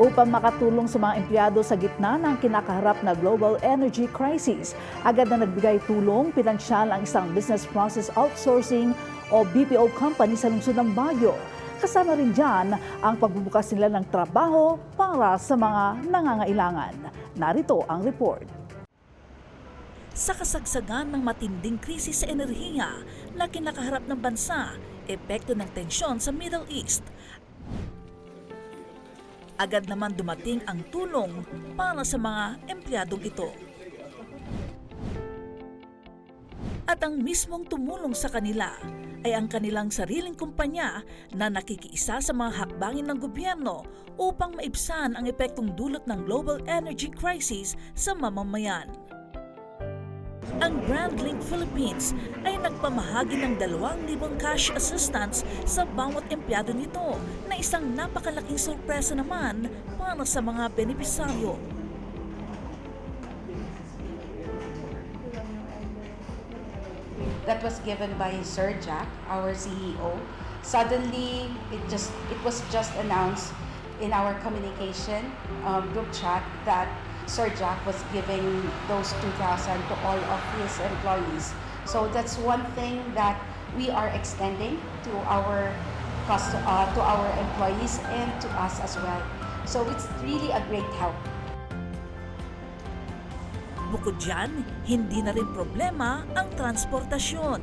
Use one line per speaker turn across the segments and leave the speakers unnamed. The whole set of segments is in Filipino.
Upang makatulong sa mga empleyado sa gitna ng kinakaharap na global energy crisis, agad na nagbigay tulong pinansyal ang isang business process outsourcing o BPO company sa lungsod ng Baguio. Kasama rin dyan ang pagbubukas nila ng trabaho para sa mga nangangailangan. Narito ang report.
Sa kasagsagan ng matinding krisis sa enerhiya na kinakaharap ng bansa, epekto ng tensyon sa Middle East, agad naman dumating ang tulong para sa mga empleyadong ito. At ang mismong tumulong sa kanila ay ang kanilang sariling kumpanya na nakikiisa sa mga hakbangin ng gobyerno upang maibsan ang epektong dulot ng global energy crisis sa mamamayan. Ang BrandLink Philippines ay nagpamahagi ng 2,000 cash assistance sa bawat empleyado nito na isang napakalaking sorpresa naman para sa mga benepisaryo.
That was given by Sir Jack, our CEO. Suddenly, it was just announced in our communication group chat that Sir Jack was giving those 2,000 to all of his employees. So that's one thing that we are extending to our employees and to us as well. So it's really a great help.
Bukod dyan, hindi na rin problema ang transportasyon.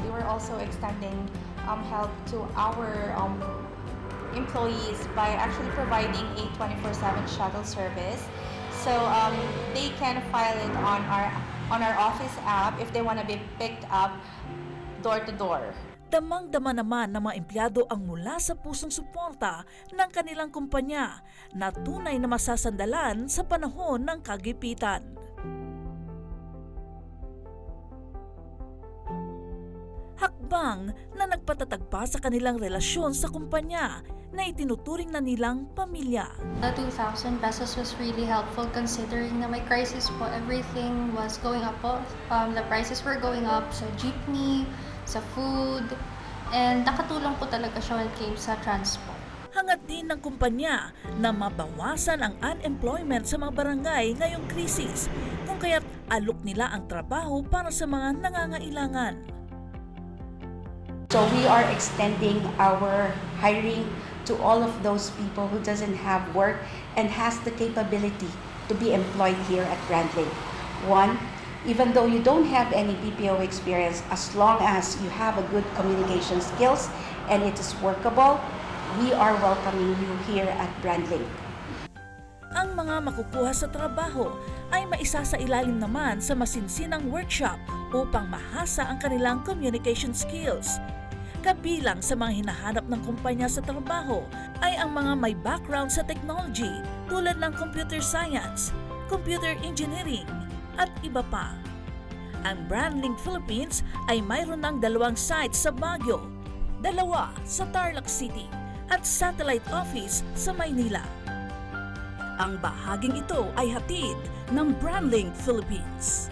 We were also extending help to our employees by actually providing a 24/7 shuttle service. So they can file it on our office app if they want to be picked up door to door.
Damang-dama naman ng mga empleyado ang mula sa pusong suporta ng kanilang kumpanya na tunay na masasandalan sa panahon ng kagipitan. Hakbang na nagpatatag pa sa kanilang relasyon sa kumpanya na itinuturing na nilang pamilya.
The 2,000 pesos was really helpful considering na may crisis po. Everything was going up po. The prices were going up sa jeepney, sa food, and nakatulong po talaga siya when it came sa transport.
Hangad din ng kumpanya na mabawasan ang unemployment sa mga barangay ngayong krisis, kung kaya't alok nila ang trabaho para sa mga nangangailangan.
So we are extending our hiring to all of those people who doesn't have work and has the capability to be employed here at BrandLink. One, even though you don't have any BPO experience, as long as you have a good communication skills and it is workable, we are welcoming you here at BrandLink.
Ang mga makukuha sa trabaho ay maisasailalim naman sa masinsinang workshop upang mahasa ang kanilang communication skills. Kabilang sa mga hinahanap ng kumpanya sa trabaho ay ang mga may background sa technology tulad ng computer science, computer engineering, at iba pa. Ang BrandLink Philippines ay mayroon ng 2 sites sa Baguio, 2 sa Tarlac City, at satellite office sa Maynila. Ang bahaging ito ay hatid ng BrandLink Philippines.